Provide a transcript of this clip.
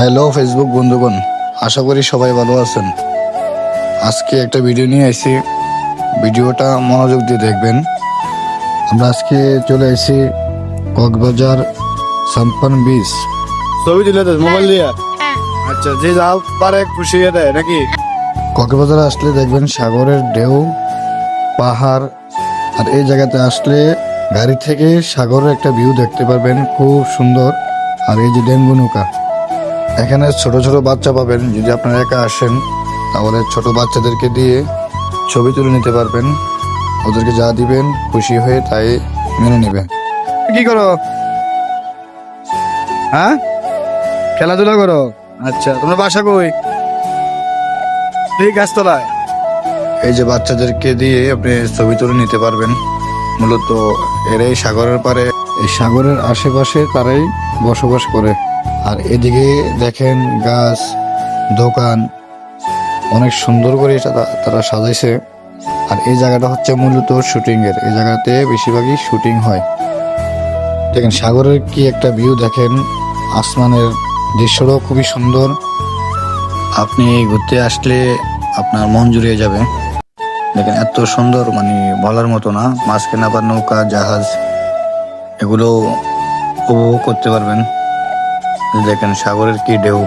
Hello Facebook বন্ধুগণ, আশা করি সবাই ভালো আছেন। আজকে একটা ভিডিও নিয়ে আসছি, ভিডিওটা মনোযোগ দিয়ে দেখবেন। আমরা আজকে চলে আসছি কক্সবাজার সাম্পান বিচ। ছবি তুলে দেয় মোবাইল দিয়ে। আচ্ছা, যে যা পারে খুশি হয়ে দেয় নাকি? কক্সবাজার আসলে দেখবেন সাগরের ঢেউ, পাহাড়, আর এই জায়গাতে আসলে গাড়ি থেকে সাগরের একটা ভিউ দেখতে পারবেন, খুব সুন্দর। আর এই যে ডেঙ্গু নৌকা, এখানে ছোট ছোট বাচ্চা পাবেন। যদি আপনারা একা আসেন তাহলে ছোট বাচ্চাদেরকে দিয়ে ছবি তুলে নিতে পারবেন। ওদেরকে যা দিবেন খুশি হয়ে তাই মেনে নেবে। কি করো? হ্যাঁ, খেলাধুলা করো। আচ্ছা, তোমরা বাসা কই? ঠিক গাছতলায়। এই যে বাচ্চাদেরকে দিয়ে আপনি ছবি তুলে নিতে পারবেন। মূলত এরাই সাগরের পাড়ে, এই সাগরের আশেপাশে তারাই বসবাস করে। আর এদিকে দেখেন গাছ, দোকান, অনেক সুন্দর করে তারা সাজাইছে। আর এই জায়গাটা হচ্ছে মূলত শুটিং এর, এই জায়গাতে বেশিরভাগই শুটিং হয়। দেখেন সাগরের কি একটা ভিউ, দেখেন আসমানের দৃশ্যটাও খুবই সুন্দর। আপনি ঘুরতে আসলে আপনার মন জুড়িয়ে যাবে। দেখেন এত সুন্দর, মানে বলার মতো না। মাঝখানে আবার নৌকা, জাহাজ, এগুলো উপভোগ করতে পারবেন। দেখেন সাগরের কি ঢেউ।